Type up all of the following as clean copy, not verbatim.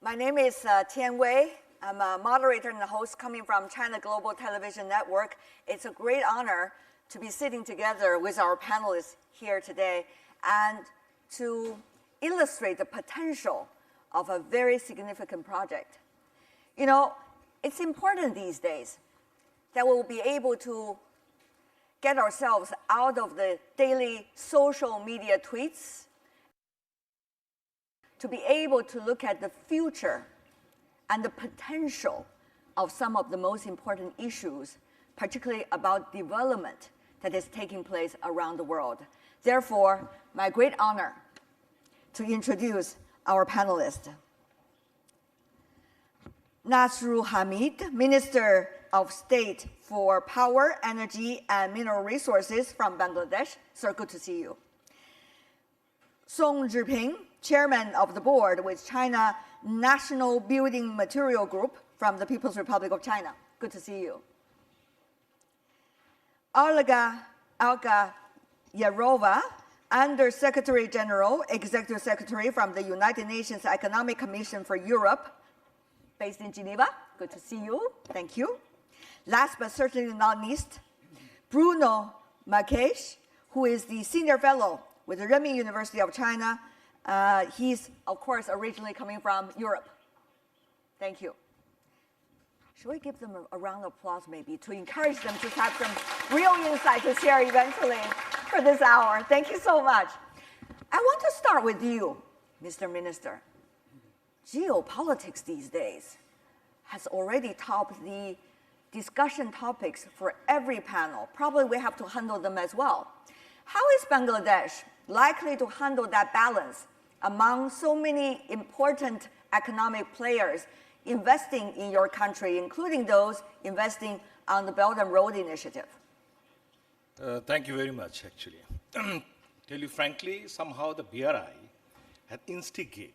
My name is Tian Wei. I'm a moderator and a host coming from China Global Television Network. It's a great honor to be sitting together with our panelists here today and to illustrate the potential of a very significant project. You know, it's important these days that we'll be able to get ourselves out of the daily social media tweets, to be able to look at the future and the potential of some of the most important issues, particularly about development that is taking place around the world. Therefore, my great honor to introduce our panelists. Nasrul Hamid, Minister of State for Power, Energy, and Mineral Resources from Bangladesh. Sir, good to see you. Song Zhiping, Chairman of the Board with China National Building Material Group from the People's Republic of China. Good to see you. Olga Yarova, Under Secretary General, Executive Secretary from the United Nations Economic Commission for Europe, based in Geneva. Good to see you. Thank you. Last but certainly not least, Bruno Marques, who is the Senior Fellow with the Renmin University of China. He's, of course, originally coming from Europe. Thank you. Should we give them a round of applause, maybe, to encourage them to have some real insight to share eventually for this hour? Thank you so much. I want to start with you, Mr. Minister. Geopolitics these days has already topped the discussion topics for every panel. Probably we have to handle them as well. How is Bangladesh likely to handle that balance among so many important economic players investing in your country, including those investing on the Belt and Road Initiative? Thank you very much, actually. Tell you frankly, somehow the BRI had instigated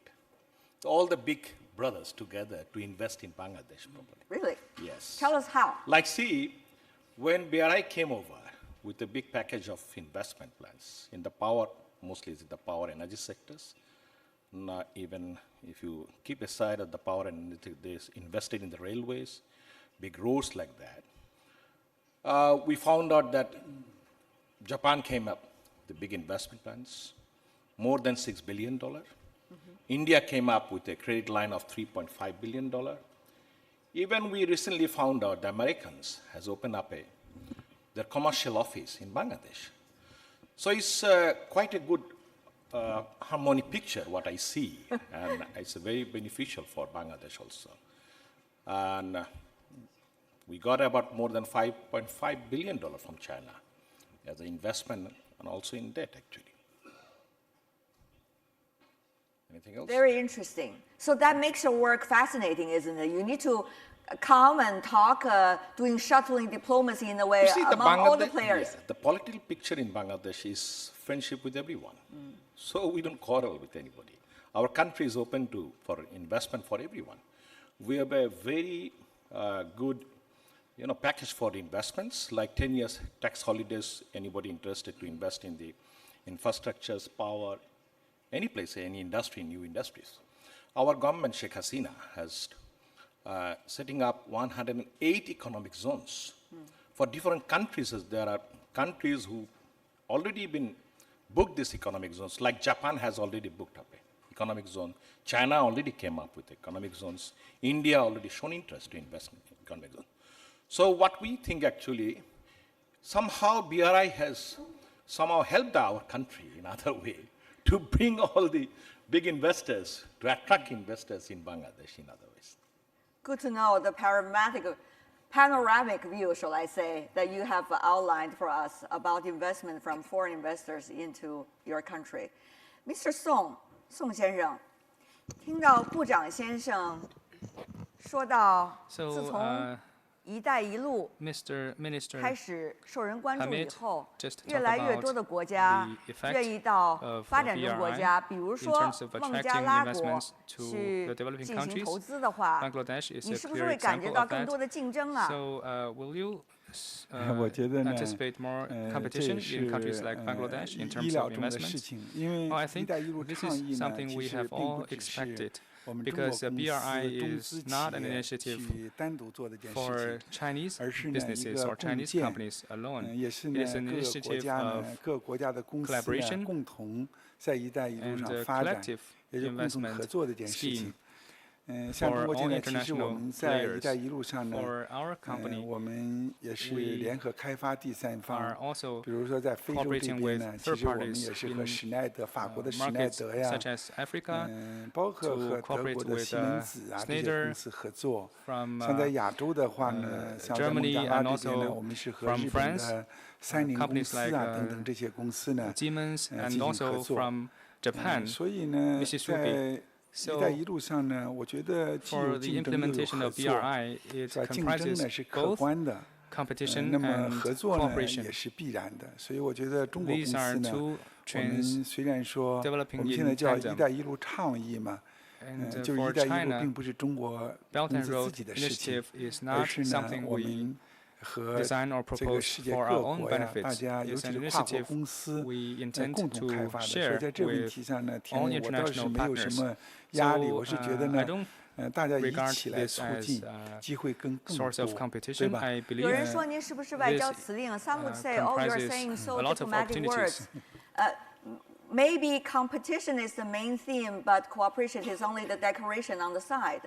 all the big brothers together to invest in Bangladesh properly. Really? Yes. Tell us how. Like, see, when BRI came over with a big package of investment plans in the power, mostly it's in the power energy sectors. Not even if you keep aside of the power and they invested in the railways, big roads like that. We found out that Japan came up with big investment plans, more than $6 billion. India came up with a credit line of $3.5 billion. Even we recently found out the Americans has opened up their commercial office in Bangladesh. So it's quite a good harmonic picture, what I see, and it's very beneficial for Bangladesh also. And we got about more than $5.5 billion from China as an investment and also in debt, actually. Anything else? Very interesting. So that makes your work fascinating, isn't it? You need to come and talk, doing shuttling diplomacy in a way among all the players. Yeah, the political picture in Bangladesh is friendship with everyone. So we don't quarrel with anybody. Our country is open for investment for everyone. We have a very good package for investments, like 10 years tax holidays, anybody interested to invest in the infrastructures, power, any place, any industry, new industries. Our government, Sheikh Hasina, has setting up 108 economic zones. For different countries, there are countries who already been booked these economic zones, like Japan has already booked up an economic zone. China already came up with economic zones. India already shown interest to invest in economic zones. So what we think actually, somehow BRI has somehow helped our country in other way to bring all the big investors, to attract investors in Bangladesh in other ways. Good to know the panoramic view, shall I say, that you have outlined for us about investment from foreign investors into your country. Mr. Song 先生，听到部长先生说到，自从“一带一路”开始受人关注以后，越来越多的国家愿意到发展中国家，比如说孟加拉国去进行投资的话，你是不是会感觉到更多的竞争啊？ anticipate more competition in countries like Bangladesh in terms of investments? Well, I think this is something we have all expected, because BRI is not an initiative for Chinese businesses or Chinese companies alone. It is an initiative of collaboration and a collective investment scheme for all international players. For our company, we are also cooperating with third parties in markets such as Africa to cooperate with Schneider from Germany and also from France, companies like Siemens, and also from Japan, Mitsubishi. So, for the implementation of BRI, it comprises both competition and cooperation. These are two trends developing in tandem. And for China, Belt and Road Initiative is not something we design or propose for our own benefits. It's an initiative we intend to share with all international partners. So I don't regard this as a source of competition. I believe this comprises a lot of opportunities. Maybe competition is the main theme, but cooperation is only the decoration on the side.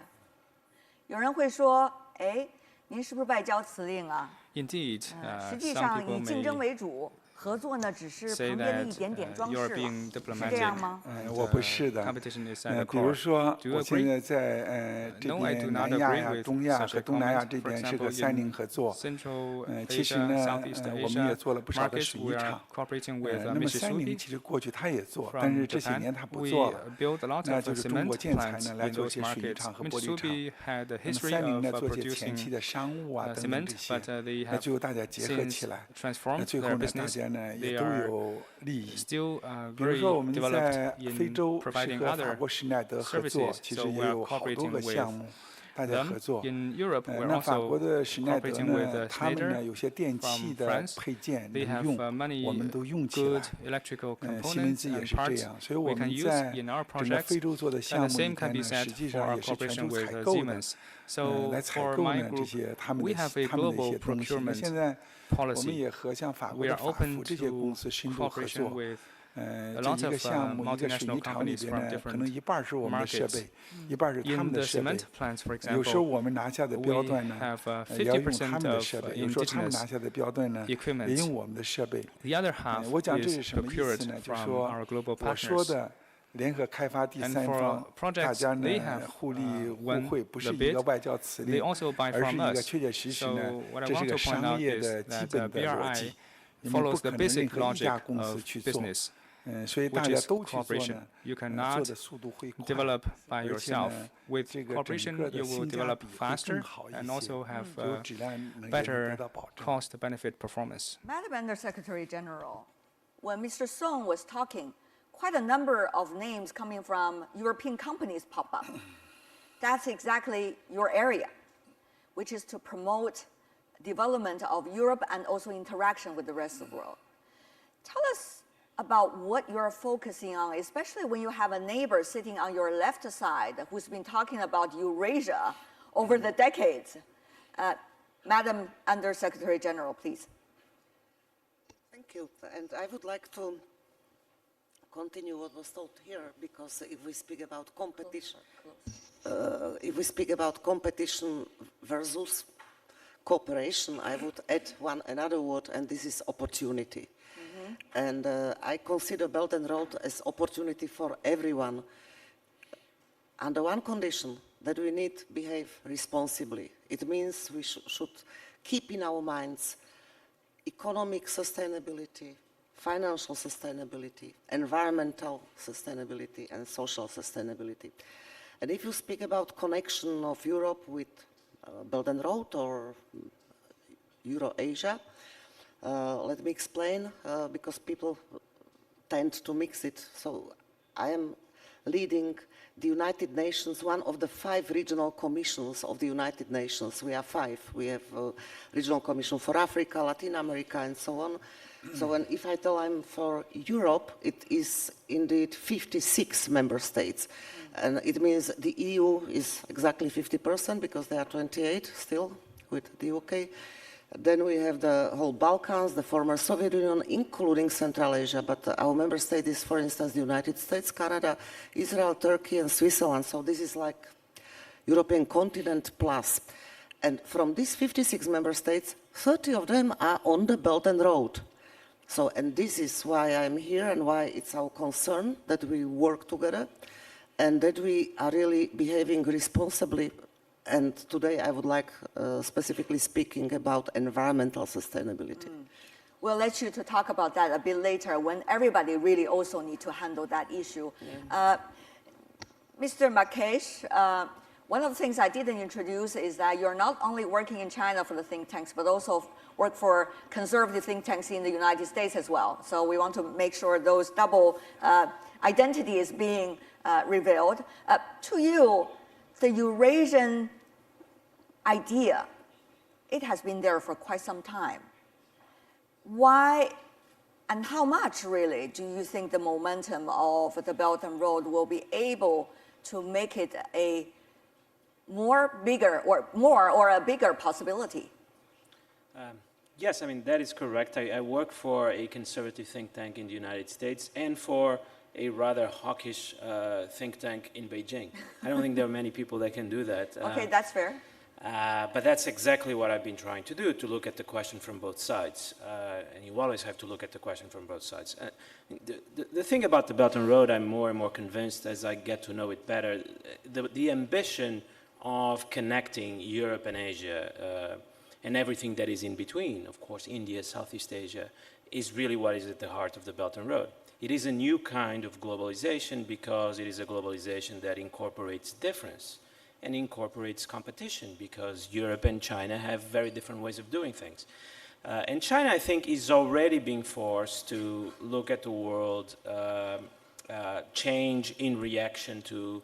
有人会说，哎，您是不是外交辞令啊？ Indeed, 实际上以竞争为主。 合作呢，只是旁边的一点点装饰了，是这样吗？我不是的。比如说，我现在在这边南亚呀、中亚和东南亚这边是个3零合作。其实呢，我们也做了不少的水泥厂。那么3零其实过去他也做，但是这些年他不做了。那就是中国建材呢来做一些水泥厂和玻璃厂。那么3零呢做一些前期的商务啊等等这些，那最后大家结合起来，那最后呢大家。 也都有利益。比如说，我们在非洲是和法国施耐德合作，其实也有好多个项目，大家合作。那法国的施耐德呢，他们呢有些电器的配件能用，我们都用起来。西门子也是这样，所以我们在整个非洲做的项目里面呢，实际上也是全球采购的，来采购呢这些他们的一些东西。那现在。 我们也和像法国的法孚这些公司深度合作。这一个项目，一个水泥厂里边呢，可能一半是我们的设备，一半是他们的设备。有时候我们拿下的标段呢，也要用他们的设备；有时候他们拿下的标段呢，也用我们的设备。我讲这是什么意思呢？就是说，我说的。 联合开发第三方，大家呢互利互惠，不是一个外交辞令，而是一个确确实实呢，这是个商业的基本的逻辑，你们不可能任何一家公司去做，所以大家都去做呢，做的速度会快，而且呢，这个整个的性价比会更好一些，就质量能得到保证。Madam Under-Secretary General, when Mr. Song was talking. Quite a number of names coming from European companies pop up. That's exactly your area, which is to promote development of Europe and also interaction with the rest of the world. Tell us about what you're focusing on, especially when you have a neighbor sitting on your left side who's been talking about Eurasia over the decades. Madam Under-Secretary General, please. Thank you. And I would like to continue what was told here, because if we speak about competition, versus cooperation, I would add another word, and this is opportunity. And I consider Belt and Road as opportunity for everyone, under one condition, that we need to behave responsibly. It means we should keep in our minds economic sustainability, financial sustainability, environmental sustainability, and social sustainability. And if you speak about connection of Europe with Belt and Road or Eurasia, let me explain, because people tend to mix it. So I am leading the United Nations, one of the 5 regional commissions of the United Nations. We have 5. We have a regional commission for Africa, Latin America, and so on. So if I tell I'm for Europe, it is indeed 56 member states. And it means the EU is exactly 50% because there are 28 still with the UK. Then we have the whole Balkans, the former Soviet Union, including Central Asia. But our member state is, for instance, the United States, Canada, Israel, Turkey, and Switzerland. So this is like European continent plus. And from these 56 member states, 30 of them are on the Belt and Road. So, and this is why I'm here and why it's our concern that we work together and that we are really behaving responsibly. And today I would like specifically speaking about environmental sustainability. We'll let you to talk about that a bit later when everybody really also need to handle that issue. Mr. Makesh, one of the things I didn't introduce is that you're not only working in China for the think tanks, but also work for conservative think tanks in the United States as well. So we want to make sure those double identity is being revealed. To you, the Eurasian idea, it has been there for quite some time. Why and how much really do you think the momentum of the Belt and Road will be able to make it a bigger possibility? Yes, I mean, that is correct. I work for a conservative think tank in the United States and for a rather hawkish think tank in Beijing. I don't think there are many people that can do that. Okay, that's fair. But that's exactly what I've been trying to do, to look at the question from both sides. And you always have to look at the question from both sides. The thing about the Belt and Road, I'm more and more convinced as I get to know it better, the ambition of connecting Europe and Asia and everything that is in between, of course, India, Southeast Asia, is really what is at the heart of the Belt and Road. It is a new kind of globalization because it is a globalization that incorporates difference and incorporates competition because Europe and China have very different ways of doing things. And China, I think, is already being forced to look at the world change in reaction to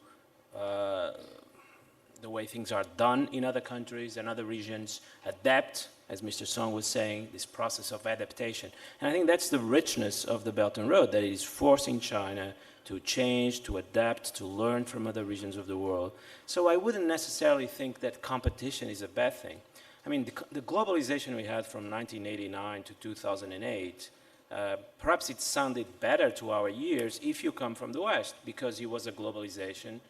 the way things are done in other countries and other regions, adapt, as Mr. Song was saying, this process of adaptation. And I think that's the richness of the Belt and Road, that it is forcing China to change, to adapt, to learn from other regions of the world. So I wouldn't necessarily think that competition is a bad thing. I mean, the globalization we had from 1989 to 2008, perhaps it sounded better to our ears if you come from the West, because it was a globalization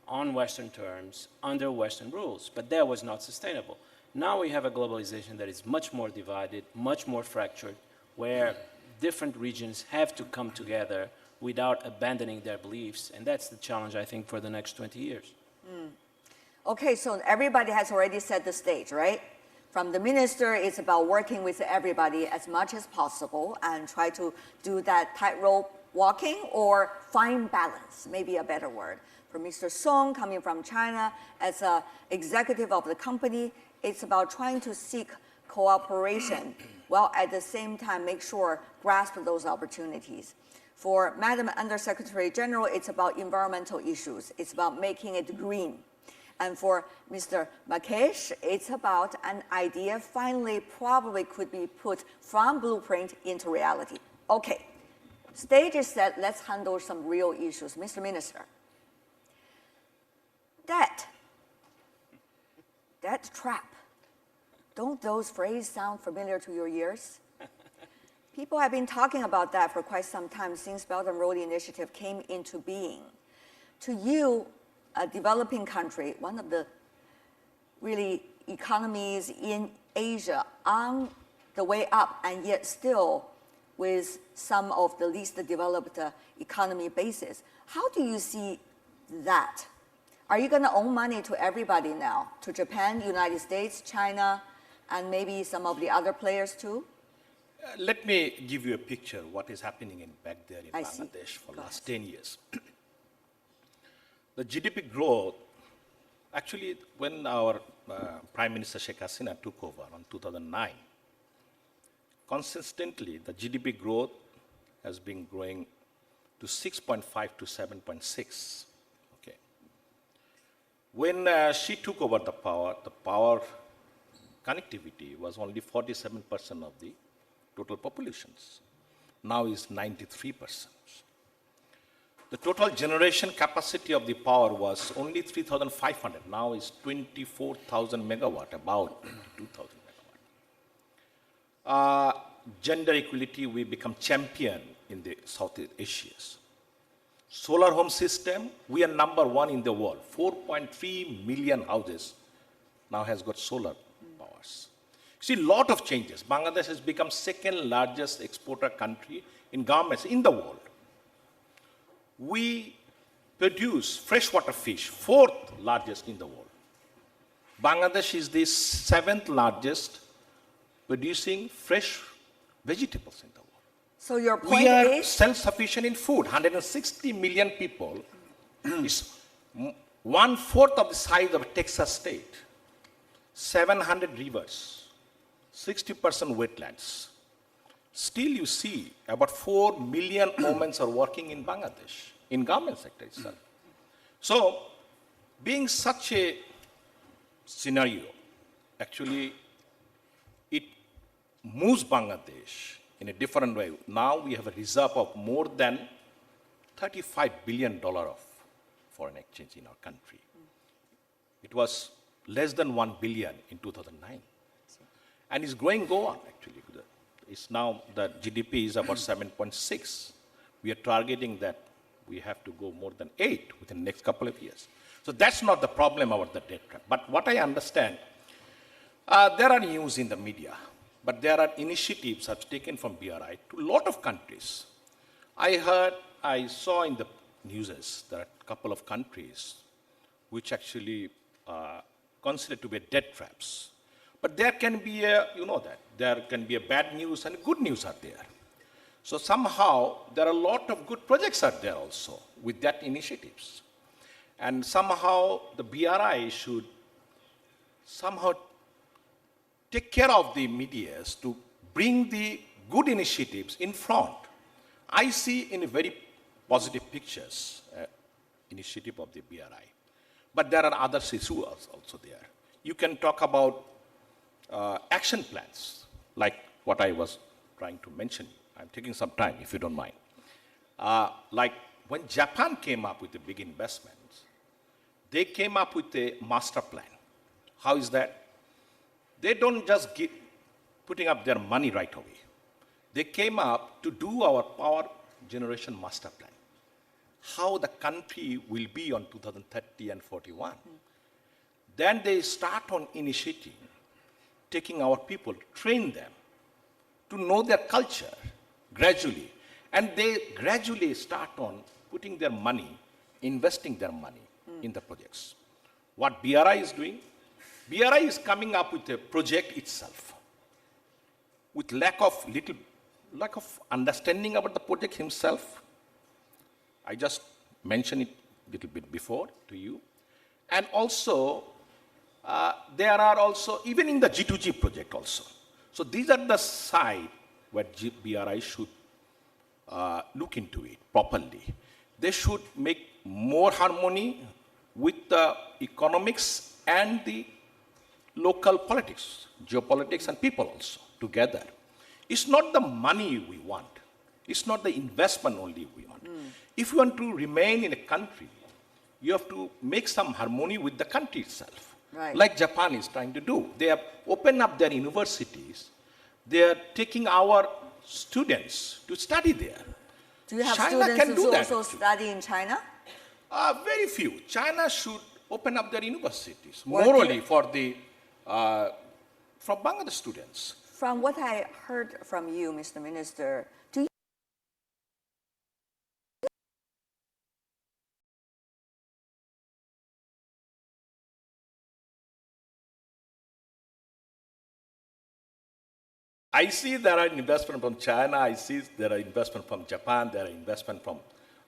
on Western terms, under Western rules, but that was not sustainable. Now we have a globalization that is much more divided, much more fractured, where different regions have to come together without abandoning their beliefs, and that's the challenge, I think, for the next 20 years. Okay, so everybody has already set the stage, right? From the minister, it's about working with everybody as much as possible and try to do that tightrope walking or find balance, maybe a better word. For Mr. Song, coming from China as an executive of the company, it's about trying to seek cooperation while at the same time make sure grasp those opportunities. For Madam Undersecretary General, it's about environmental issues. It's about making it green. And for Mr. Makesh, it's about an idea finally probably could be put from blueprint into reality. Okay, stage is set, let's handle some real issues. Mr. Minister, debt trap. Don't those phrases sound familiar to your ears? People have been talking about that for quite some time since Belt and Road Initiative came into being. To you, a developing country, one of the really economies in Asia on the way up and yet still with some of the least developed economy bases, how do you see that? Are you going to owe money to everybody now? To Japan, United States, China, and maybe some of the other players too? Let me give you a picture of what is happening in Baghdad in Bangladesh for the last 10 years. The GDP growth, actually, when our Prime Minister Sheikh Hasina took over in 2009, consistently the GDP growth has been growing to 6.5 to 7.6. Okay. When she took over the power connectivity was only 47% of the total populations. Now is 93%. The total generation capacity of the power was only 3,500. Now is 24,000 megawatt, about 22,000 megawatt. Gender equality, we become champion in the Southeast Asia. Solar home system, we are number one in the world. 4.3 million houses now has got solar powers. See, a lot of changes. Bangladesh has become second largest exporter country in garments in the world. We produce freshwater fish, fourth largest in the world. Bangladesh is the seventh largest producing fresh vegetables in the world. So your point We are is self-sufficient in food. 160 million people is 1/4 of the size of a Texas state. 700 rivers, 60% wetlands. Still you see about 4 million women are working in Bangladesh, in garment sector itself. So, being such a scenario, actually, it moves Bangladesh in a different way. Now we have a reserve of more than $35 billion of foreign exchange in our country. It was less than 1 billion in 2009. And it's growing, go on, actually. It's now, the GDP is about 7.6. We are targeting that we have to go more than 8 within the next couple of years. So that's not the problem about the debt trap. But what I understand, there are news in the media, but there are initiatives that have taken from BRI to a lot of countries. I saw in the news there are a couple of countries which actually considered to be debt traps. But there can be there can be a bad news and good news are there. So somehow there are a lot of good projects are there also with that initiatives. And somehow the BRI should somehow take care of the media to bring the good initiatives in front. I see in a very positive pictures initiative of the BRI. But there are other issues also there. You can talk about action plans, like what I was trying to mention. I'm taking some time, if you don't mind. Like when Japan came up with the big investments, they came up with a master plan. How is that? They don't just putting up their money right away. They came up to do our power generation master plan. How the country will be on 2030 and 41. Then they start on initiating, taking our people, train them to know their culture gradually. And they gradually start on putting their money, investing their money in the projects. What BRI is doing, BRI is coming up with a project itself with lack of understanding about the project himself. I just mentioned it a little bit before to you. And also, there are also, even in the G2G project also. So these are the side where BRI should look into it properly. They should make more harmony with the economics and the local politics, geopolitics and people also together. It's not the money we want. It's not the investment only we want. If you want to remain in a country, you have to make some harmony with the country itself. Right. Like Japan is trying to do. They have opened up their universities. They are taking our students to study there. Do you have China students can do who that, also actually. study in China? Very few. China should open up their universities What morally do- for the from Bangladesh students. From what I heard from you, Mr. Minister, do you I see there are investment from China, I see there are investment from Japan, there are investment from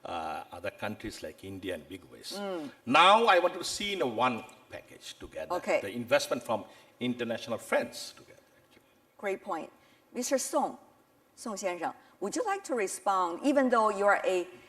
other countries like India and big ways. Now I want to see in a one package together, Okay. the investment from international friends together. Great point. Mr. Song, Song 先生, would you like to respond, even though you are a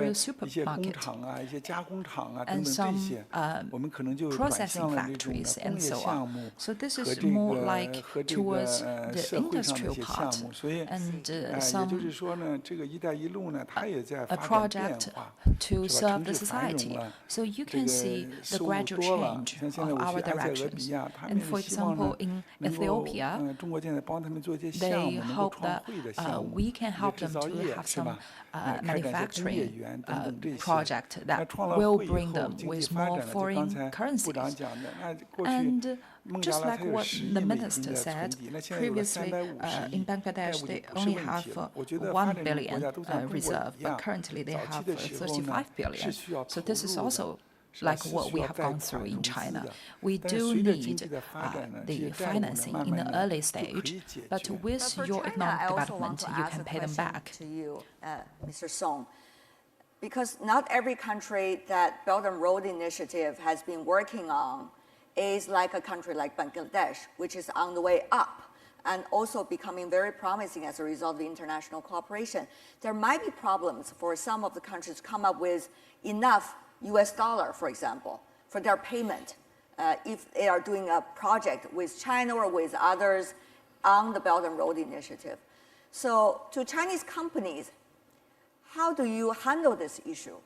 industrial 一些工 supermarket 厂啊、一些加工厂啊等 and 等这 some 些，我们可能就转向 processing 了这种的 factories 工 and 业 so 项 on. 目， So this is more like towards the industrial part, and some a project to serve the society. So you can see the gradual change of our directions. And for example, in Ethiopia, they hope that we can help them to have some manufacturing project that will bring them with more foreign currencies. And just like what the minister said, previously in Bangladesh they only have 1 billion reserve, but currently they have 35 billion. So this is also like what we have gone through in China. We do need the financing in the early stage, but with your economic development, you can pay them back. To you, Mr. Song, because not every country that Belt and Road Initiative has been working on is like a country like Bangladesh, which is on the way up and also becoming very promising as a result of the international cooperation. There might be problems for some of the countries to come up with enough US dollar, for example, for their payment if they are doing a project with China or with others on the Belt and Road Initiative. So to Chinese companies, how do you handle this issue?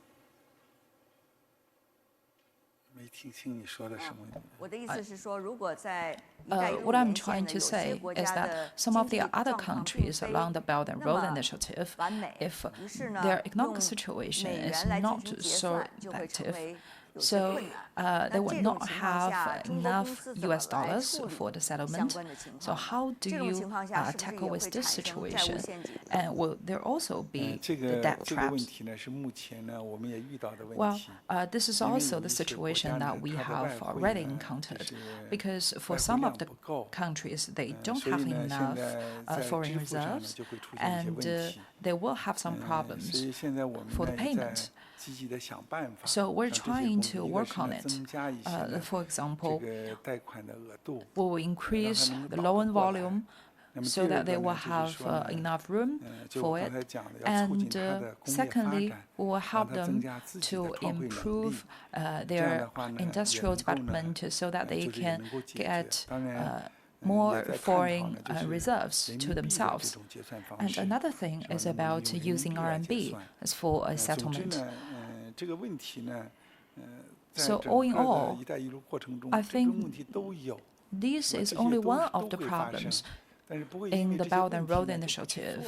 What I'm trying to say is that some of the other countries along the Belt and Road Initiative, if their economic situation is not so effective, so they will not have enough US dollars for the settlement. So how do you tackle with this situation? And will there also be the debt traps? Well, this is also the situation that we have already encountered, because for some of the countries, they don't have enough foreign reserves, and they will have some problems for the payment. So we're trying to work on it. For example, we will increase the loan volume so that they will have enough room for it. And secondly, we will help them to improve their industrial development so that they can get more foreign reserves to themselves. And another thing is about using RMB as for a settlement. So all in all, I think this is only one of the problems in the Belt and Road Initiative.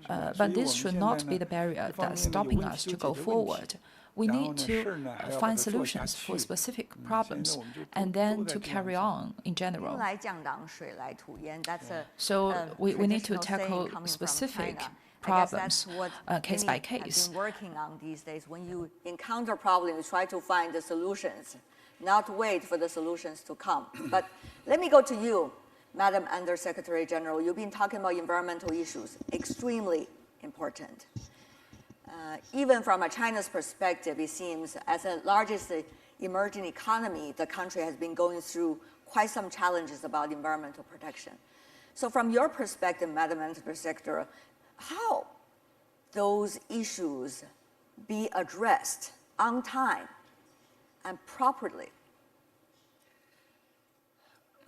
But this should not be the barrier that's stopping us to go forward. We need to find solutions for specific problems and then to carry on in general. So we need to tackle specific problems case by case. I've been working on these days. When you encounter problems, try to find the solutions, not wait for the solutions to come. But let me go to you, Madam Undersecretary General. You've been talking about environmental issues, extremely important. Even from a China's perspective, it seems, as the largest emerging economy, the country has been going through quite some challenges about environmental protection. So from your perspective, Madam Undersecretary, how those issues be addressed on time and properly?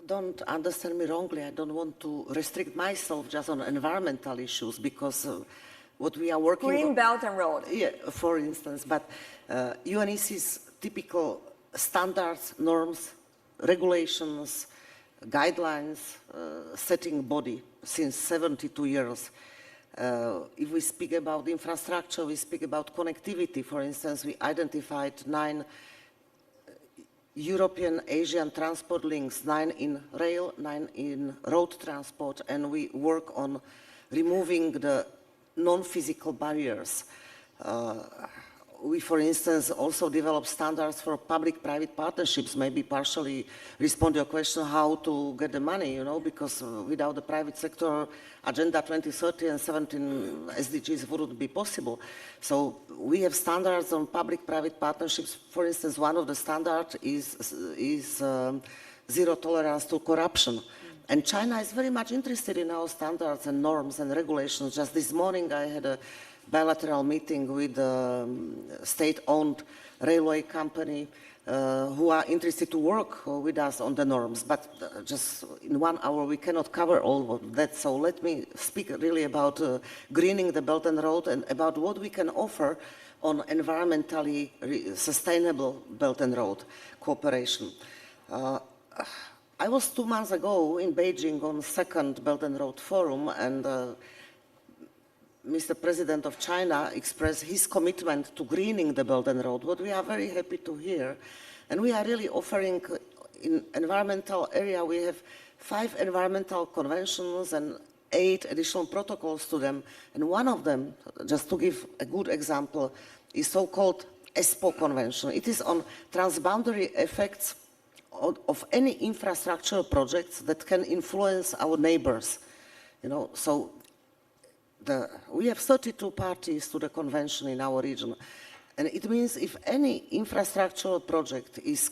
Don't understand me wrongly. I don't want to restrict myself just on environmental issues, because what we are working on... Green Belt and Road. Yeah, for instance. But UNEC's typical standards, norms, regulations, guidelines, setting body since 72 years. If we speak about infrastructure, we speak about connectivity. For instance, we identified 9 European Asian transport links, 9 in rail, 9 in road transport, and we work on removing the non-physical barriers. We, for instance, also develop standards for public-private partnerships, maybe partially respond to your question how to get the money, you know, because without the private sector, Agenda 2030 and 17 SDGs wouldn't be possible. So we have standards on public-private partnerships. For instance, one of the standards is zero tolerance to corruption. And China is very much interested in our standards and norms and regulations. Just this morning, I had a bilateral meeting with a state-owned railway company who are interested to work with us on the norms. But just in 1 hour, we cannot cover all of that. So let me speak really about greening the Belt and Road and about what we can offer on environmentally sustainable Belt and Road cooperation. I was 2 months ago in Beijing on 2nd Belt and Road Forum, and Mr. President of China expressed his commitment to greening the Belt and Road, what we are very happy to hear. And we are really offering, in environmental area, we have 5 environmental conventions and 8 additional protocols to them. And one of them, just to give a good example, is so-called ESPO Convention. It is on transboundary effects of any infrastructure projects that can influence our neighbors. You know, so we have 32 parties to the convention in our region. And it means if any infrastructural project is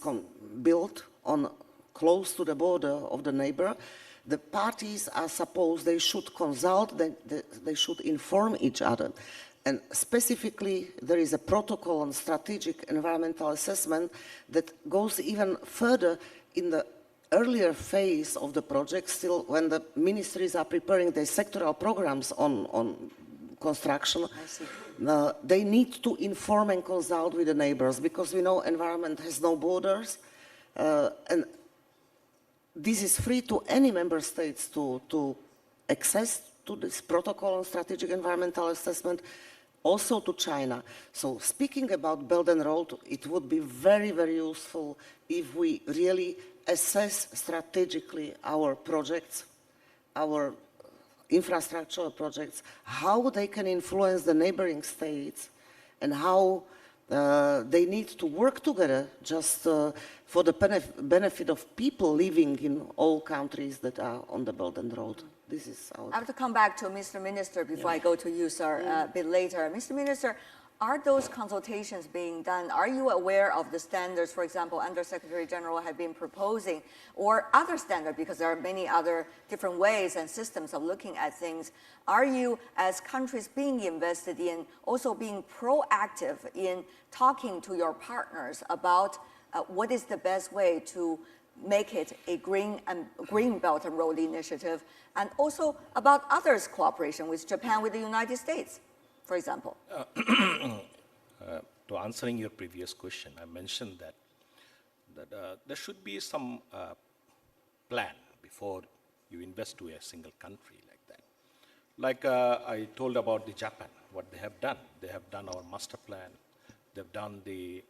built on close to the border of the neighbor, the parties are supposed they should consult, they should inform each other. And specifically, there is a protocol on strategic environmental assessment that goes even further in the earlier phase of the project, still when the ministries are preparing their sectoral programs on construction. They need to inform and consult with the neighbors because we know environment has no borders. And this is free to any member states to access to this protocol on strategic environmental assessment, also to China. So speaking about Belt and Road, it would be very, very useful if we really assess strategically our projects, our infrastructural projects, how they can influence the neighboring states, and how they need to work together just for the benefit of people living in all countries that are on the Belt and Road. This is our... I have to come back to Mr. Minister before I go to you, sir, a bit later. Mr. Minister, are those consultations being done? Are you aware of the standards, for example, Undersecretary General have been proposing, or other standards, because there are many other different ways and systems of looking at things? Are you, as countries being invested in, also being proactive in talking to your partners about what is the best way to make it a green Belt and Road initiative, and also about others' cooperation with Japan, with the United States, for example? To answering your previous question, I mentioned that there should be some plan before you invest to a single country like that. Like I told about the Japan, what they have done. They have done our master plan. They've done the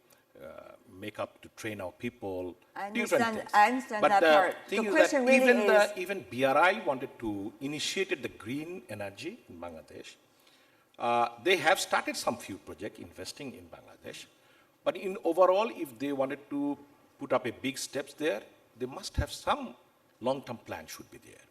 makeup to train our people. I understand that part. The question really is... Even BRI wanted to initiate the green energy in Bangladesh. They have started some few projects investing in Bangladesh. But in overall, if they wanted to put up a big steps there, they must have some long-term plan should be there.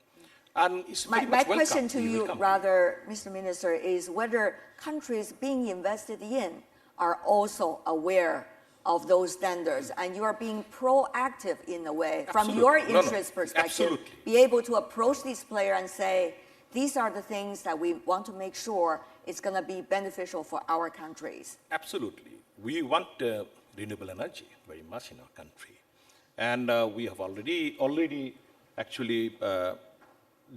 And it's very my much question to you, welcome. rather, Mr. Minister, is whether countries being invested in are also aware of those standards, and you are being proactive in a way, Absolutely. from your interest perspective, Absolutely. be able to approach these players and say, these are the things that we want to make sure it's going to be beneficial for our countries. Absolutely. We want renewable energy very much in our country. And we have already actually,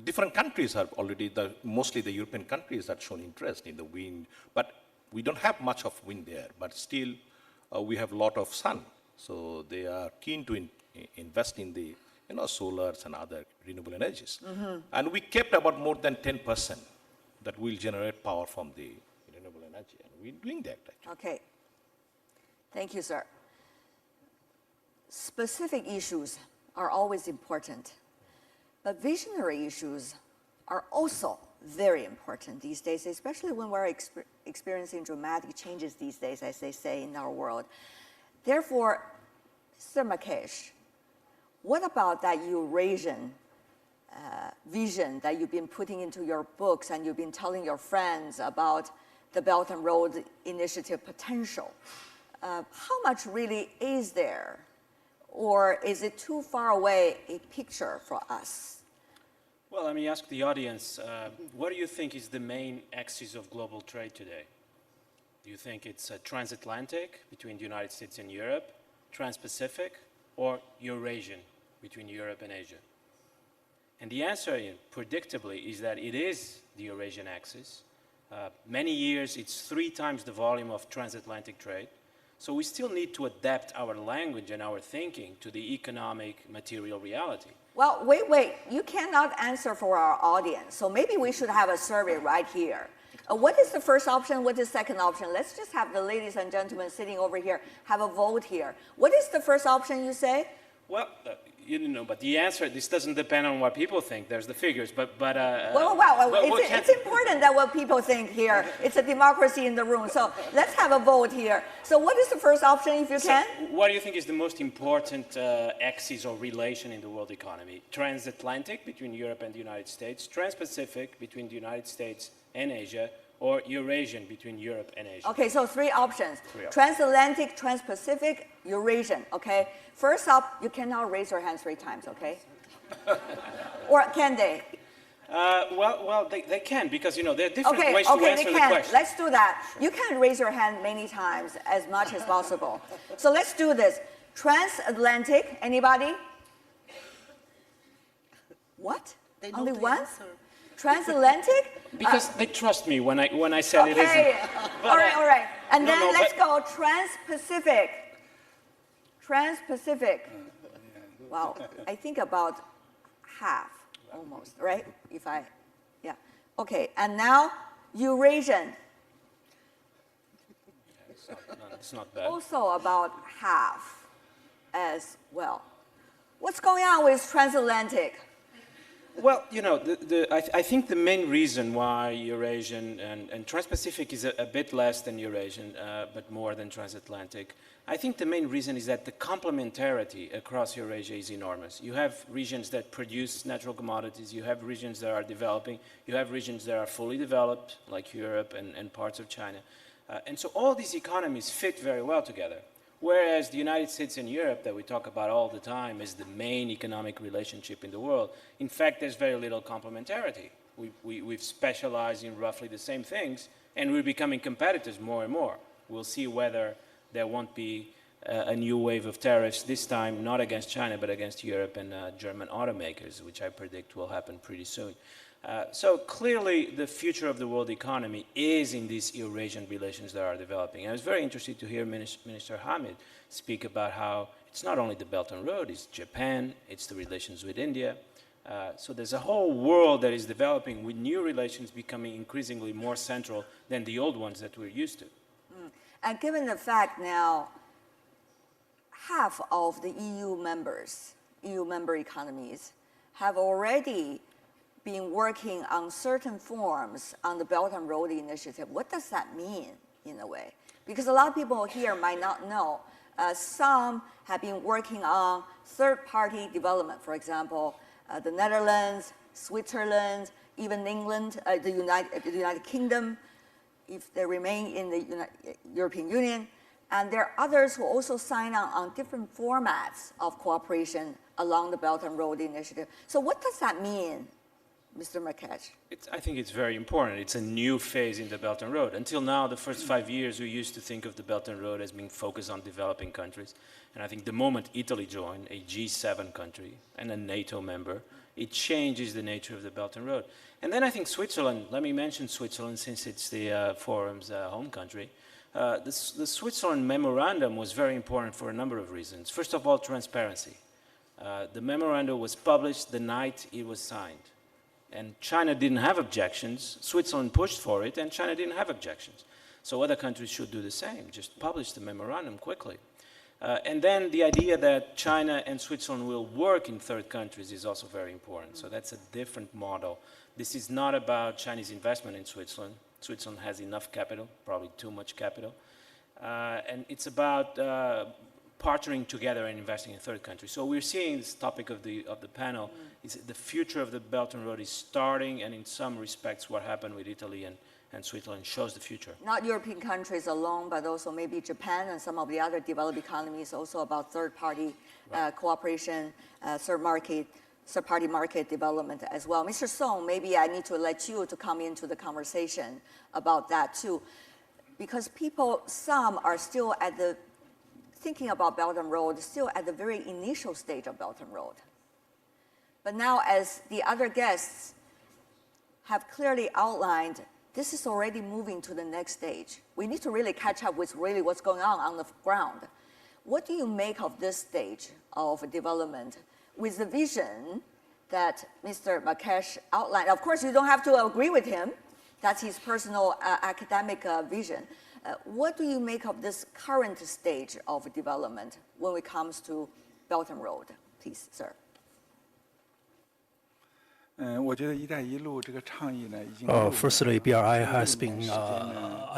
different countries have already, mostly the European countries have shown interest in the wind, but we don't have much of wind there, but still we have a lot of sun. So they are keen to invest in the solars and other renewable energies. Mm-hmm. And we kept about more than 10% that will generate power from the renewable energy. And we're doing that. Actually. Okay. Thank you, sir. Specific issues are always important, but visionary issues are also very important these days, especially when we're experiencing dramatic changes these days, as they say in our world. Therefore, Mr. Makesh, what about that Eurasian vision that you've been putting into your books and you've been telling your friends about the Belt and Road Initiative potential? How much really is there? Or is it too far away a picture for us? Well, let me ask the audience, what do you think is the main axis of global trade today? Do you think it's transatlantic between the United States and Europe? Trans-Pacific, or Eurasian, between Europe and Asia? And the answer, predictably, is that it is the Eurasian axis. Many years, it's 3 times the volume of transatlantic trade. So we still need to adapt our language and our thinking to the economic, material reality. Well, wait. You cannot answer for our audience. So maybe we should have a survey right here. What is the first option? What is the second option? Let's just have the ladies and gentlemen sitting over here have a vote here. What is the first option you say? Well, but the answer, this doesn't depend on what people think. There's the figures, but it's important that what people think here. It's a democracy in the room. So let's have a vote here. So what is the first option, if you can? What do you think is the most important axis or relation in the world economy? Transatlantic, between Europe and the United States, Trans-Pacific, between the United States and Asia, or Eurasian, between Europe and Asia? Okay, so 3 options. Transatlantic, Trans-Pacific, Eurasian, okay? First up, you cannot raise your hand 3 times, okay? Or can they? They can, because, there are different ways to answer the question. Let's do that. You can raise your hand many times, as much as possible. So let's do this. Transatlantic, anybody? What? Only one? Transatlantic? Because they trust me when I said it isn't. All right. And then let's go Trans-Pacific. Trans-Pacific. Wow, I think about half, almost, right? Okay, and now Eurasian. It's not bad. Also about half as well. What's going on with transatlantic? Well, I think the main reason why Eurasian and Trans-Pacific is a bit less than Eurasian, but more than transatlantic, I think the main reason is that the complementarity across Eurasia is enormous. You have regions that produce natural commodities, you have regions that are developing, you have regions that are fully developed, like Europe and parts of China. And so all these economies fit very well together. Whereas the United States and Europe, that we talk about all the time, is the main economic relationship in the world, in fact, there's very little complementarity. We've specialized in roughly the same things, and we're becoming competitors more and more. We'll see whether there won't be a new wave of tariffs, this time not against China, but against Europe and German automakers, which I predict will happen pretty soon. So clearly, the future of the world economy is in these Eurasian relations that are developing. I was very interested to hear Minister Hamid speak about how it's not only the Belt and Road, it's Japan, it's the relations with India. So there's a whole world that is developing with new relations becoming increasingly more central than the old ones that we're used to. And given the fact now, half of the EU member economies, have already been working on certain forms on the Belt and Road Initiative. What does that mean, in a way? Because a lot of people here might not know. Some have been working on third-party development, for example, the Netherlands, Switzerland, even England, the United Kingdom, if they remain in the European Union. And there are others who also sign on different formats of cooperation along the Belt and Road Initiative. So what does that mean, Mr. Marquez? I think it's very important. It's a new phase in the Belt and Road. Until now, the first 5 years, we used to think of the Belt and Road as being focused on developing countries. And I think the moment Italy joined, a G7 country and a NATO member, it changes the nature of the Belt and Road. And then I think Switzerland, let me mention Switzerland since it's the forum's home country. The Switzerland memorandum was very important for a number of reasons. First of all, transparency. The memorandum was published the night it was signed. And China didn't have objections. Switzerland pushed for it, and China didn't have objections. So other countries should do the same, just publish the memorandum quickly. And then the idea that China and Switzerland will work in third countries is also very important. So that's a different model. This is not about Chinese investment in Switzerland. Switzerland has enough capital, probably too much capital. And it's about partnering together and investing in third countries. So we're seeing this topic of the panel, is the future of the Belt and Road is starting, and in some respects what happened with Italy and Switzerland shows the future. Not European countries alone, but also maybe Japan and some of the other developed economies, also about third-party cooperation, third-party market development as well. Mr. Song, maybe I need to let you to come into the conversation about that too, because some are still at the thinking about Belt and Road still at the very initial stage of Belt and Road. But now, as the other guests have clearly outlined, this is already moving to the next stage. We need to really catch up with really what's going on the ground. What do you make of this stage of development with the vision that Mr. Mukesh outlined? Of course, you don't have to agree with him. That's his personal academic vision. What do you make of this current stage of development when it comes to Belt and Road? Please, sir. Firstly, BRI has been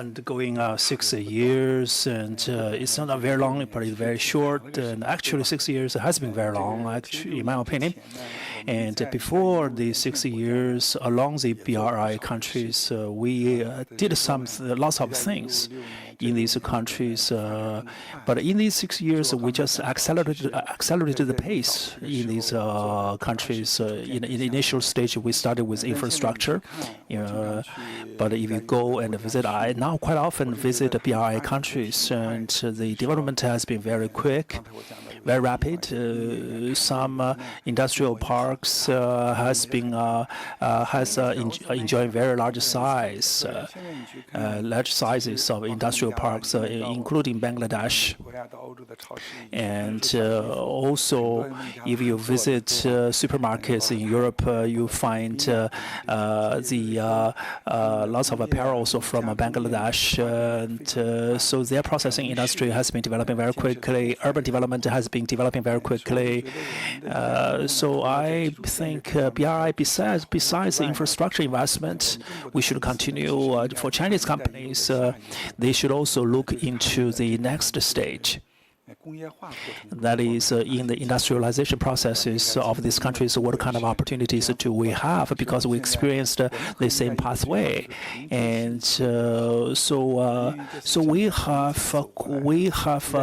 undergoing 6 years, and it's not very long, but it's very short. And actually, 6 years has been very long, actually, in my opinion. And before the 6 years, along the BRI countries, we did lots of things in these countries. But in these 6 years, we just accelerated the pace in these countries. In the initial stage, we started with infrastructure. But if you go and visit, I now quite often visit BRI countries, and the development has been very quick, very rapid. Some industrial parks has enjoying very large sizes of industrial parks, including Bangladesh. And also, if you visit supermarkets in Europe, you find lots of apparels from Bangladesh. And so their processing industry has been developing very quickly. Urban development has been developing very quickly. So I think BRI, besides the infrastructure investment, we should continue. For Chinese companies, they should also look into the next stage. That is, in the industrialization processes of these countries, what kind of opportunities do we have? Because we experienced the same pathway, and so we have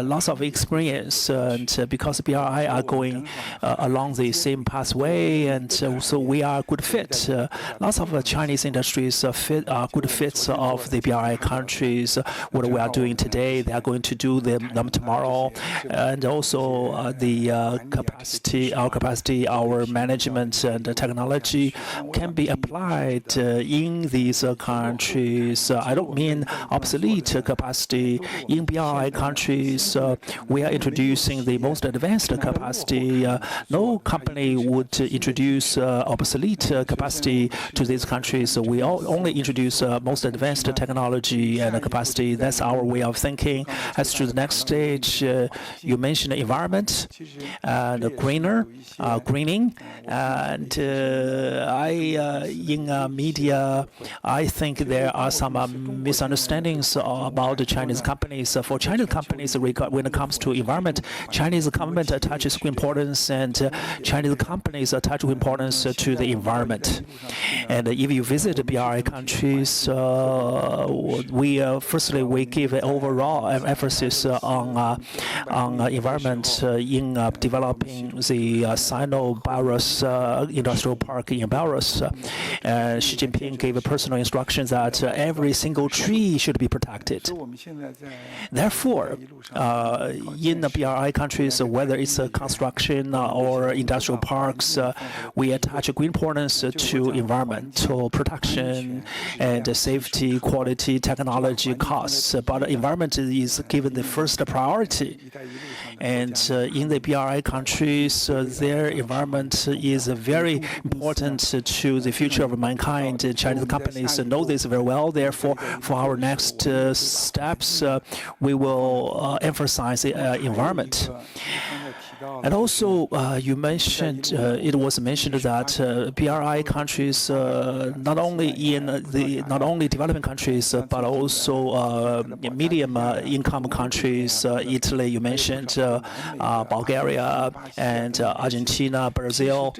lots of experience, and because BRI are going along the same pathway, and so we are a good fit. Lots of Chinese industries are good fits of the BRI countries. What we are doing today, they are going to do them tomorrow, and also our capacity, our management and technology can be applied in these countries. I don't mean obsolete capacity. In BRI countries, we are introducing the most advanced capacity. No company would introduce obsolete capacity to these countries. We only introduce most advanced technology and capacity. That's our way of thinking. As to the next stage, you mentioned environment and greening, and in media, I think there are some misunderstandings about the Chinese companies. For Chinese companies, when it comes to environment, Chinese government attaches importance, and Chinese companies attach importance to the environment. And if you visit BRI countries, firstly we give an overall emphasis on environment in developing the Sino-Belarus industrial park in Belarus. Xi Jinping gave personal instructions that every single tree should be protected. Therefore, in the BRI countries, whether it's construction or industrial parks, we attach great importance to environmental protection and safety, quality, technology, costs. But environment is given the first priority. And in the BRI countries, their environment is very important to the future of mankind. Chinese companies know this very well. Therefore, for our next steps, we will emphasize the environment. And also, it was mentioned that BRI countries, not only developing countries, but also medium income countries. Italy, you mentioned, Bulgaria, and Argentina, Brazil,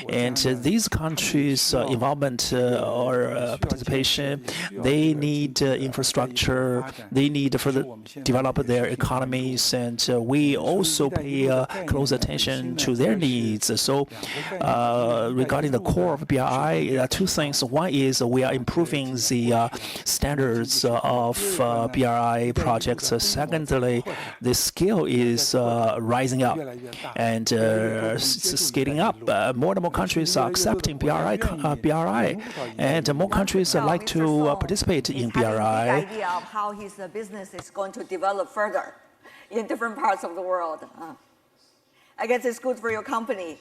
and these countries' involvement or participation, they need infrastructure. They need to further develop their economies, and we also pay close attention to their needs. So regarding the core of BRI, there are two things. One is we are improving the standards of BRI projects. Secondly, the scale is rising up and scaling up. More and more countries are accepting BRI, and more countries like to participate in BRI. Having a big idea of how his business is going to develop further in different parts of the world. I guess it's good for your company.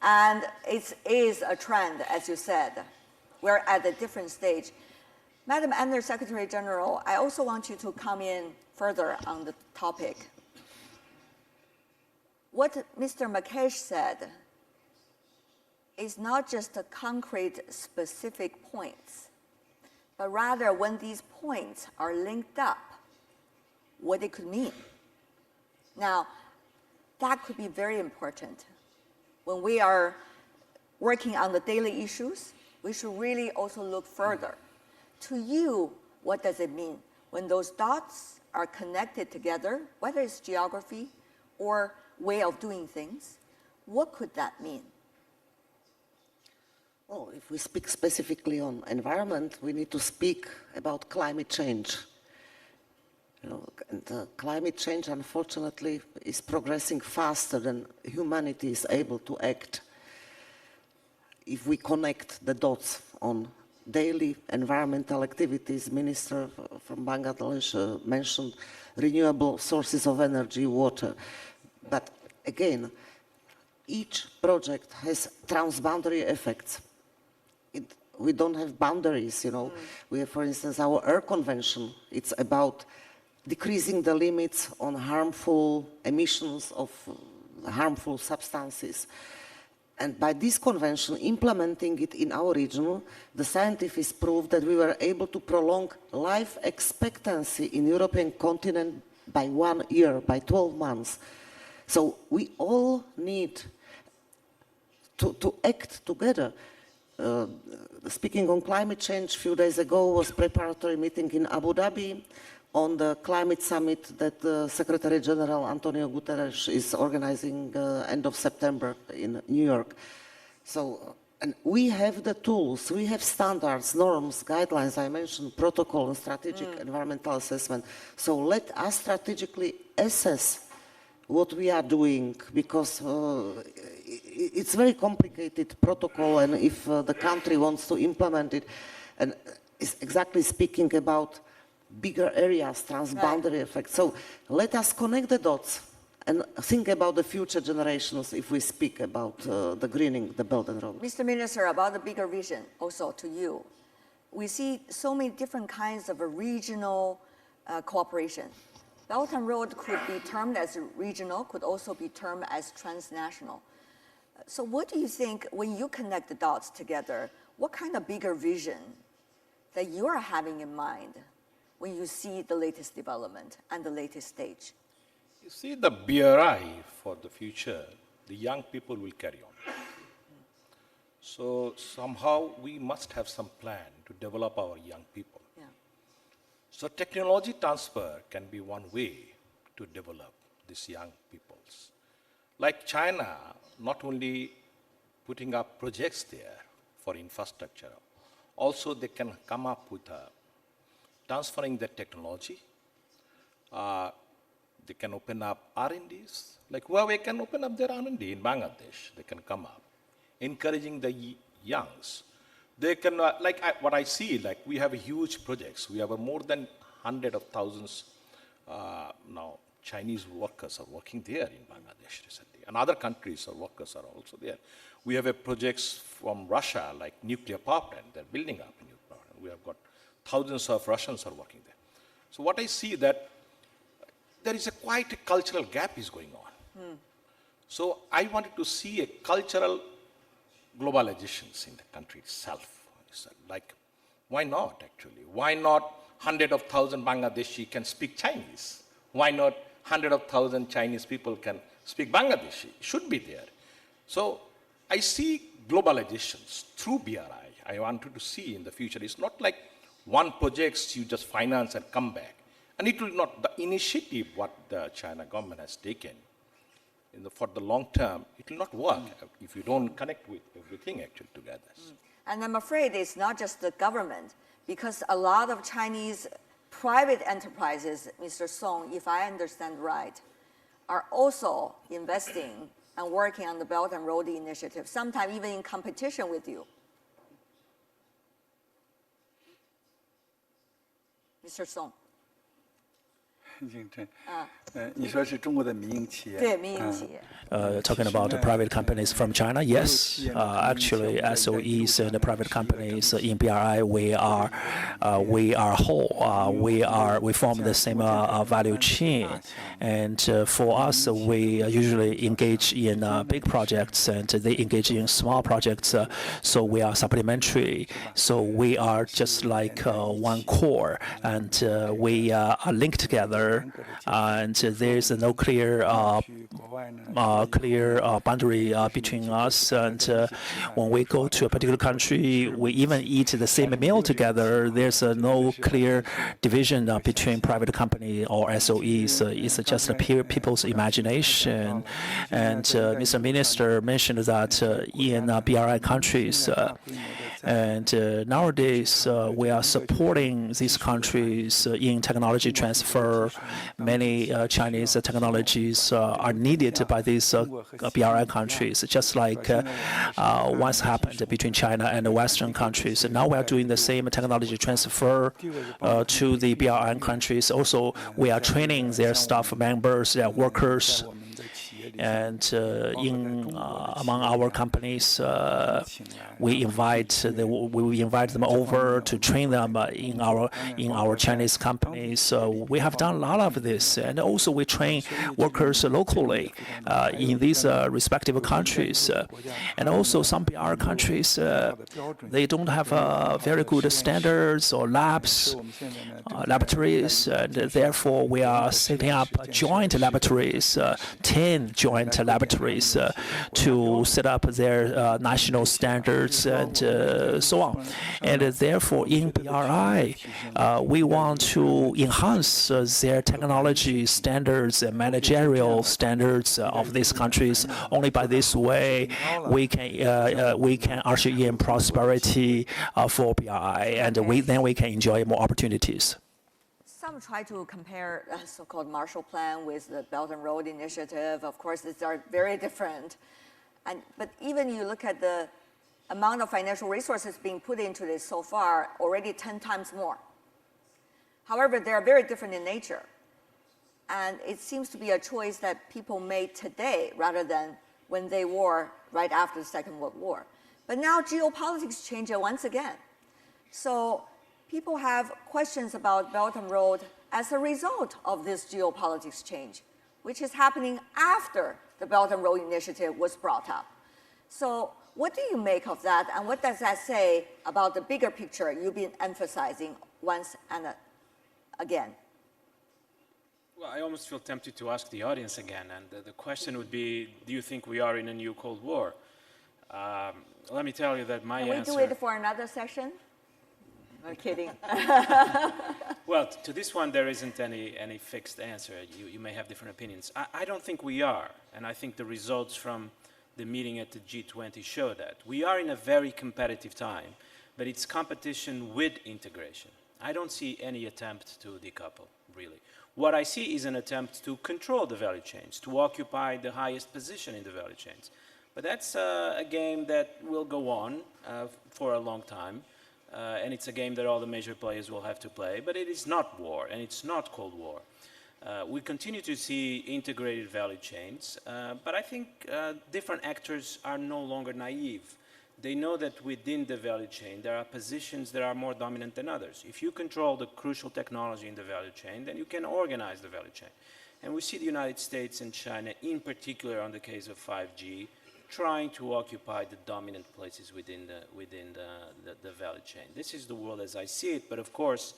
And it is a trend, as you said. We're at a different stage. Madam Under Secretary General, I also want you to come in further on the topic. What Mr. Mukesh said is not just concrete, specific points, but rather when these points are linked up, what it could mean. Now, that could be very important. When we are working on the daily issues, we should really also look further. To you, what does it mean when those dots are connected together, whether it's geography or way of doing things? What could that mean? Well, if we speak specifically on environment, we need to speak about climate change. And climate change, unfortunately, is progressing faster than humanity is able to act. If we connect the dots on daily environmental activities, Minister from Bangladesh mentioned renewable sources of energy, water. But again, each project has transboundary effects. We don't have boundaries, We have, for instance, our Air Convention. It's about decreasing the limits on harmful emissions of harmful substances. And by this convention, implementing it in our region, the scientists proved that we were able to prolong life expectancy in the European continent by 1 year, by 12 months. So we all need to act together. Speaking on climate change, a few days ago was preparatory meeting in Abu Dhabi on the climate summit that Secretary General Antonio Guterres is organizing end of September in New York. So, and we have the tools, we have standards, norms, guidelines, I mentioned protocol and strategic environmental assessment. So let us strategically assess what we are doing, because it's very complicated protocol, and if the country wants to implement it, and it's exactly speaking about bigger areas, transboundary effects. So let us connect the dots and think about the future generations if we speak about the greening, the Belt and Road. Mr. Minister, about the bigger vision, also to you. We see so many different kinds of a regional cooperation. Belt and Road could be termed as regional, could also be termed as transnational. So what do you think, when you connect the dots together, what kind of bigger vision that you are having in mind when you see the latest development and the latest stage? You see, the BRI for the future, the young people will carry on. So somehow we must have some plan to develop our young people. Yeah. So technology transfer can be one way to develop these young peoples. Like China, not only putting up projects there for infrastructure, also they can come up with transferring the technology. They can open up R&Ds. Like Huawei can open up their R&D in Bangladesh. They can come up, encouraging the youngs. They can, what I see, like we have huge projects. We have more than hundreds of thousands now. Chinese workers are working there in Bangladesh recently. And other countries' workers are also there. We have projects from Russia, like nuclear power plant. They're building up a nuclear power plant. We have got thousands of Russians are working there. So what I see that there is quite a cultural gap is going on. So I wanted to see a cultural globalizations in the country itself. Like, why not actually? Why not hundreds of thousands Bangladeshi can speak Chinese? Why not hundreds of thousands Chinese people can speak Bangladeshi? It should be there. So I see globalizations through BRI. I wanted to see in the future. It's not like one project you just finance and come back. And it will not, the initiative what the China government has taken, for the long term, it will not work if you don't connect with everything actually together. And I'm afraid it's not just the government, because a lot of Chinese private enterprises, Mr. Song, if I understand right, are also investing and working on the Belt and Road Initiative, sometimes even in competition with you. Mr. Song. 你说是中国的民营企业？对，民营企业。Talking about the private companies from China, yes, actually SOEs and the private companies in BRI, we are whole. We form the same value chain, and for us, we usually engage in big projects, and they engage in small projects. So we are supplementary. So we are just like one core, and we are linked together. And there's no clear boundary between us. And when we go to a particular country, we even eat the same meal together. There's no clear division between private company or SOEs. It's just people's imagination. And Mr. Minister mentioned that in BRI countries, and nowadays we are supporting these countries in technology transfer. Many Chinese technologies are needed by these BRI countries, just like once happened between China and the Western countries. And now we are doing the same technology transfer to the BRI countries. Also, we are training their staff members, their workers. And among our companies, we invite them over to train them in our Chinese companies. We have done a lot of this, and also we train workers locally in these respective countries. And also some BR countries, they don't have very good standards or laboratories, and therefore we are setting up joint laboratories, 10 joint laboratories to set up their national standards and so on. And therefore, in BRI, we want to enhance their technology standards and managerial standards of these countries. Only by this way, we can usher in prosperity for BRI, and then we can enjoy more opportunities. Some try to compare the so-called Marshall Plan with the Belt and Road Initiative. Of course, these are very different. But even you look at the amount of financial resources being put into this so far, already 10 times more. However, they are very different in nature. And it seems to be a choice that people made today rather than when they were right after the Second World War. But now geopolitics change once again. So people have questions about Belt and Road as a result of this geopolitics change, which is happening after the Belt and Road Initiative was brought up. So what do you make of that, and what does that say about the bigger picture you've been emphasizing once and again? Well, I almost feel tempted to ask the audience again, and the question would be, do you think we are in a new Cold War? Let me tell you that my answer... Can we do it for another session? I'm kidding. Well, to this one, there isn't any fixed answer. You may have different opinions. I don't think we are, and I think the results from the meeting at the G20 show that. We are in a very competitive time, but it's competition with integration. I don't see any attempt to decouple, really. What I see is an attempt to control the value chains, to occupy the highest position in the value chains. But that's a game that will go on for a long time. And it's a game that all the major players will have to play, but it is not war, and it's not Cold War. We continue to see integrated value chains, but I think different actors are no longer naive. They know that within the value chain, there are positions that are more dominant than others. If you control the crucial technology in the value chain, then you can organize the value chain. And we see the United States and China, in particular on the case of 5G, trying to occupy the dominant places within the value chain. This is the world as I see it, but of course,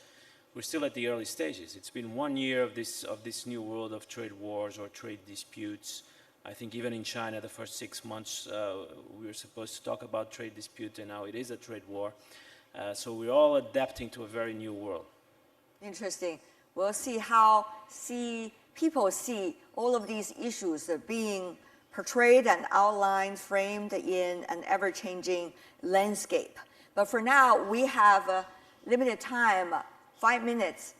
we're still at the early stages. It's been 1 year of this new world of trade wars or trade disputes. I think even in China, the first 6 months, we were supposed to talk about trade dispute, and now it is a trade war. So we're all adapting to a very new world. Interesting. We'll see how people see all of these issues being portrayed and outlined, framed in an ever-changing landscape. But for now, we have a limited time, 5 minutes.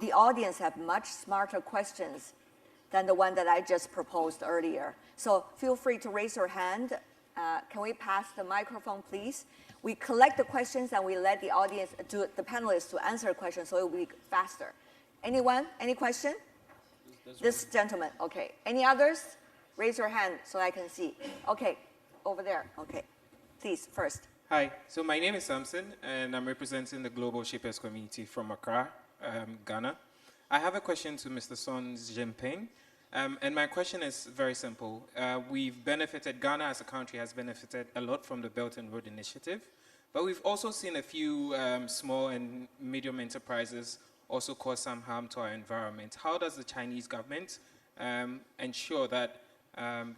The audience have much smarter questions than the one that I just proposed earlier. So feel free to raise your hand. Can we pass the microphone, please? We collect the questions and we let the audience, the panelists to answer questions so it will be faster. Anyone? Any question? This gentleman, okay. Any others? Raise your hand so I can see. Okay, over there, okay. Please, first. Hi, so my name is Samson and I'm representing the Global Shapers community from Accra, Ghana. I have a question to Mr. Son Jinping. And my question is very simple. We've benefited, Ghana as a country has benefited a lot from the Belt and Road Initiative, but we've also seen a few small and medium enterprises also cause some harm to our environment. How does the Chinese government ensure that,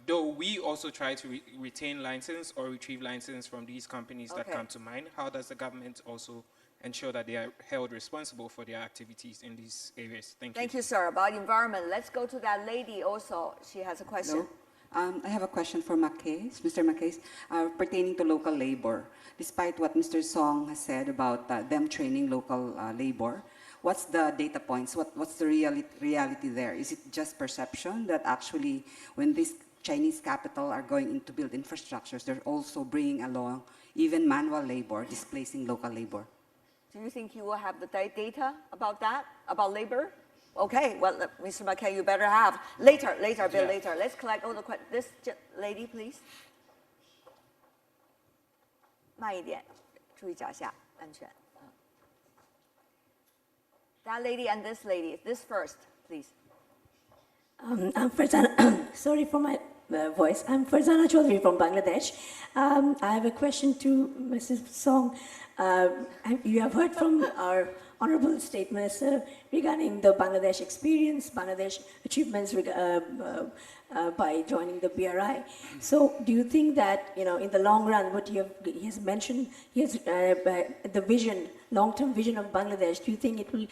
though we also try to retain license or retrieve license from these companies that come to mind, how does the government also ensure that they are held responsible for their activities in these areas? Thank you. Thank you, sir. About environment, let's go to that lady also. She has a question. Hello. I have a question for Mr. Mackay, pertaining to local labor. Despite what Mr. Song has said about them training local labor, what's the data points? What's the reality there? Is it just perception that actually when these Chinese capital are going in to build infrastructures, they're also bringing along even manual labor, displacing local labor? Do you think you will have the data about that, about labor? Okay, well, Mr. McKay, you better have. Later, a bit later. Let's collect all the questions. This lady, please. 慢一点，注意脚下，安全。That lady and this lady. This first, please. I'm Farzana. Sorry for my voice. I'm Farzana Chaudhary from Bangladesh. I have a question to Mrs. Song. You have heard from our honorable state minister regarding the Bangladesh experience, Bangladesh achievements by joining the BRI. So do you think that, in the long run, what he has mentioned, the vision, long-term vision of Bangladesh, do you think it will,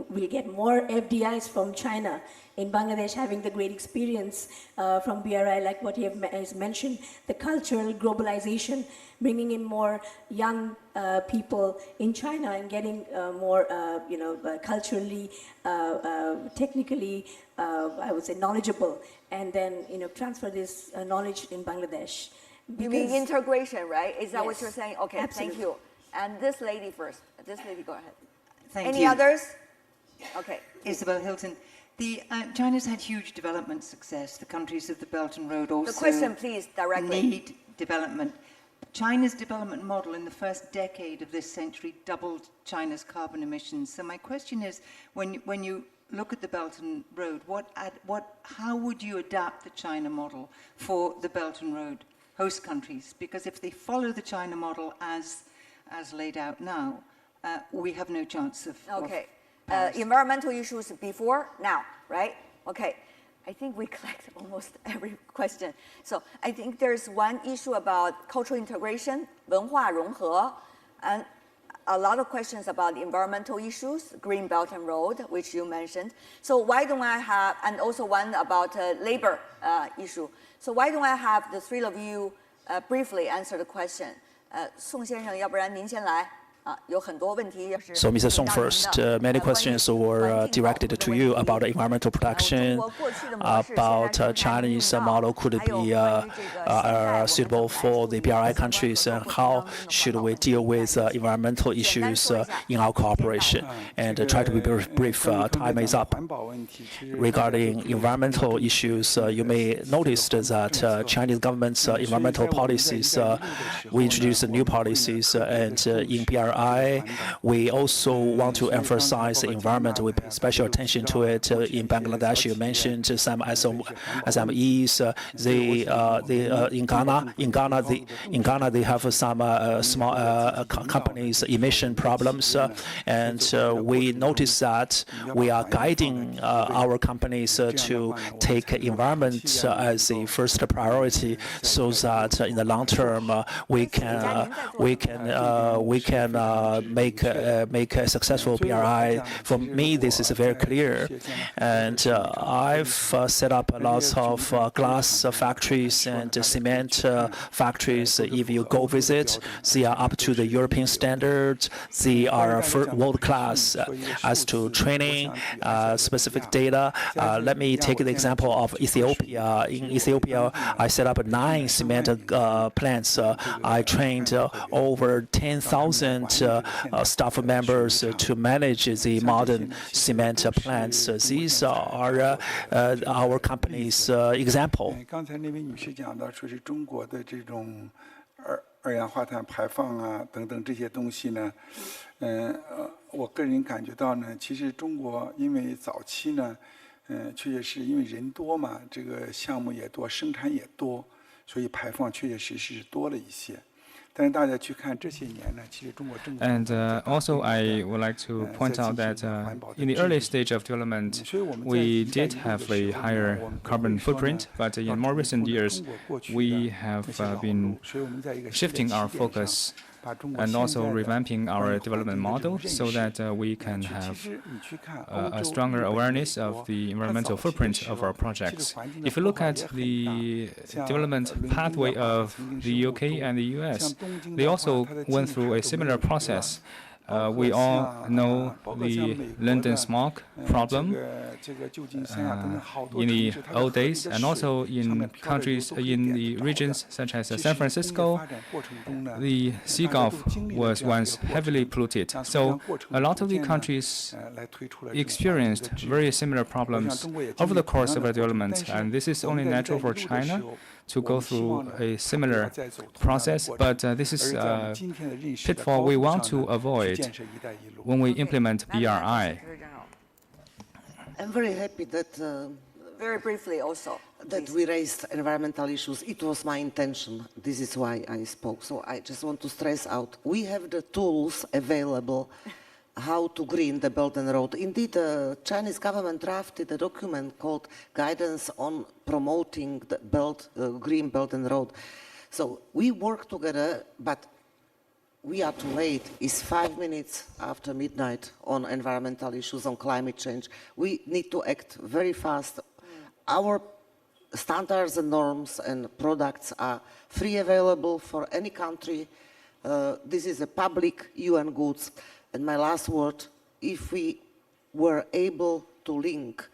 will get more FDIs from China in Bangladesh, having the great experience from BRI, like what he has mentioned, the cultural globalization, bringing in more young people in China and getting more, culturally, technically, I would say knowledgeable, and then, transfer this knowledge in Bangladesh. You mean integration, right? Is that Yes, what you're saying? Okay, absolutely. thank you. And this lady first. This lady, go ahead. Thank Any you. others? Okay. Isabel Hilton. China's had huge development success. The countries of the Belt and Road also The question, please, directly. need development. China's development model in the first decade of this century doubled China's carbon emissions. So my question is, when you look at the Belt and Road, how would you adapt the China model for the Belt and Road host countries? Because if they follow the China model as laid out now, we have no chance of. Okay. Environmental issues before, now, right? Okay. I think we collect almost every question. So I think there's one issue about cultural integration, 文化融合, and a lot of questions about environmental issues, Green Belt and Road, which you mentioned. So why don't I have, and also one about labor issue. So why don't I have the three of you briefly answer the question? 宋先生，要不然您先来。 So, Mr. Song, first, many questions were directed to you about environmental protection, about Chinese model could it be suitable for the BRI countries, and how should we deal with environmental issues in our cooperation, and try to be brief. Time is up. Regarding environmental issues, you may notice that Chinese government's environmental policies, we introduced new policies, and in BRI, we also want to emphasize the environment. We pay special attention to it. In Bangladesh, you mentioned some SMEs. In Ghana, they have some small companies' emission problems, and we notice that we are guiding our companies to take environment as the first priority, so that in the long term we can make a successful BRI. For me, this is very clear. And I've set up lots of glass factories and cement factories. If you go visit, they are up to the European standards. They are world class as to training, specific data. Let me take the example of Ethiopia. In Ethiopia, I set up 9 cement plants. I trained over 10,000 staff members to manage the modern cement plants. These are our company's example. 刚才那位女士讲到，说是中国的这种二氧化碳排放啊等等这些东西呢，我个人感觉到呢，其实中国因为早期呢，确实是因为人多嘛，这个项目也多，生产也多，所以排放确确实实多了一些。 And also, I would like to point out that in the early stage of development, we did have a higher carbon footprint, but in more recent years, we have been shifting our focus and also revamping our development model so that we can have a stronger awareness of the environmental footprint of our projects. If you look at the development pathway of the UK and the US, they also went through a similar process. We all know the London smog problem in the old days, and also in countries, in the regions such as San Francisco, the Sea Gulf was once heavily polluted. So a lot of the countries experienced very similar problems over the course of their development, and this is only natural for China to go through a similar process, but this is a pitfall we want to avoid when we implement BRI. I'm very happy that very briefly also that we raised environmental issues. It was my intention. This is why I spoke. So I just want to stress out, we have the tools available how to green the Belt and Road. Indeed, the Chinese government drafted a document called Guidance on Promoting the Green Belt and Road. So we work together, but we are too late. It's 5 minutes after midnight on environmental issues, on climate change. We need to act very fast. Our standards and norms and products are free available for any country. This is a public UN goods. And my last word, if we were able to link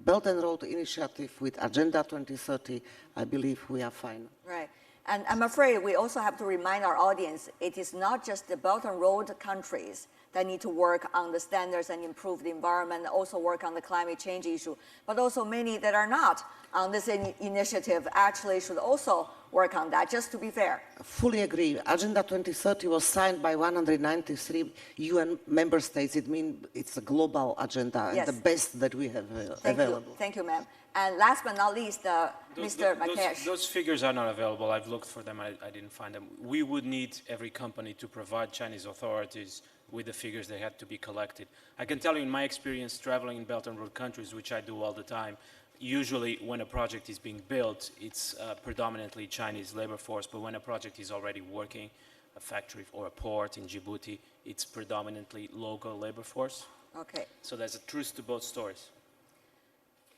Belt and Road Initiative with Agenda 2030, I believe we are fine. Right. And I'm afraid we also have to remind our audience, it is not just the Belt and Road countries that need to work on the standards and improve the environment, also work on the climate change issue, but also many that are not on this initiative actually should also work on that, just to be fair. I fully agree. Agenda 2030 was signed by 193 UN member states. It means it's a global agenda and the best that we have available. Thank you, ma'am. And last but not least, Mr. Makesh. Those figures are not available. I've looked for them. I didn't find them. We would need every company to provide Chinese authorities with the figures that had to be collected. I can tell you in my experience traveling in Belt and Road countries, which I do all the time, usually when a project is being built, it's predominantly Chinese labor force, but when a project is already working, a factory or a port in Djibouti, it's predominantly local labor force. Okay. So there's a truth to both stories.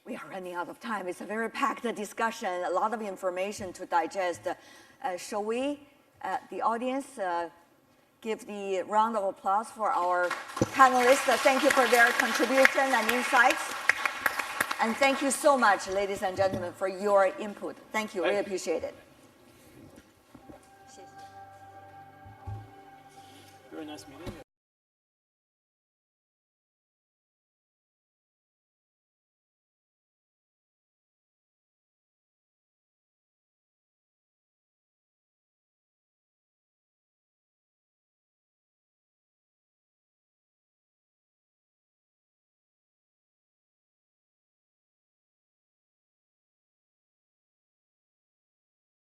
We are running out of time. It's a very packed discussion, a lot of information to digest. Shall we, the audience, give the round of applause for our panelists. Thank you for their contribution and insights. And thank you so much, ladies and gentlemen, for your input. Thank you. Really appreciate it. Very nice meeting you.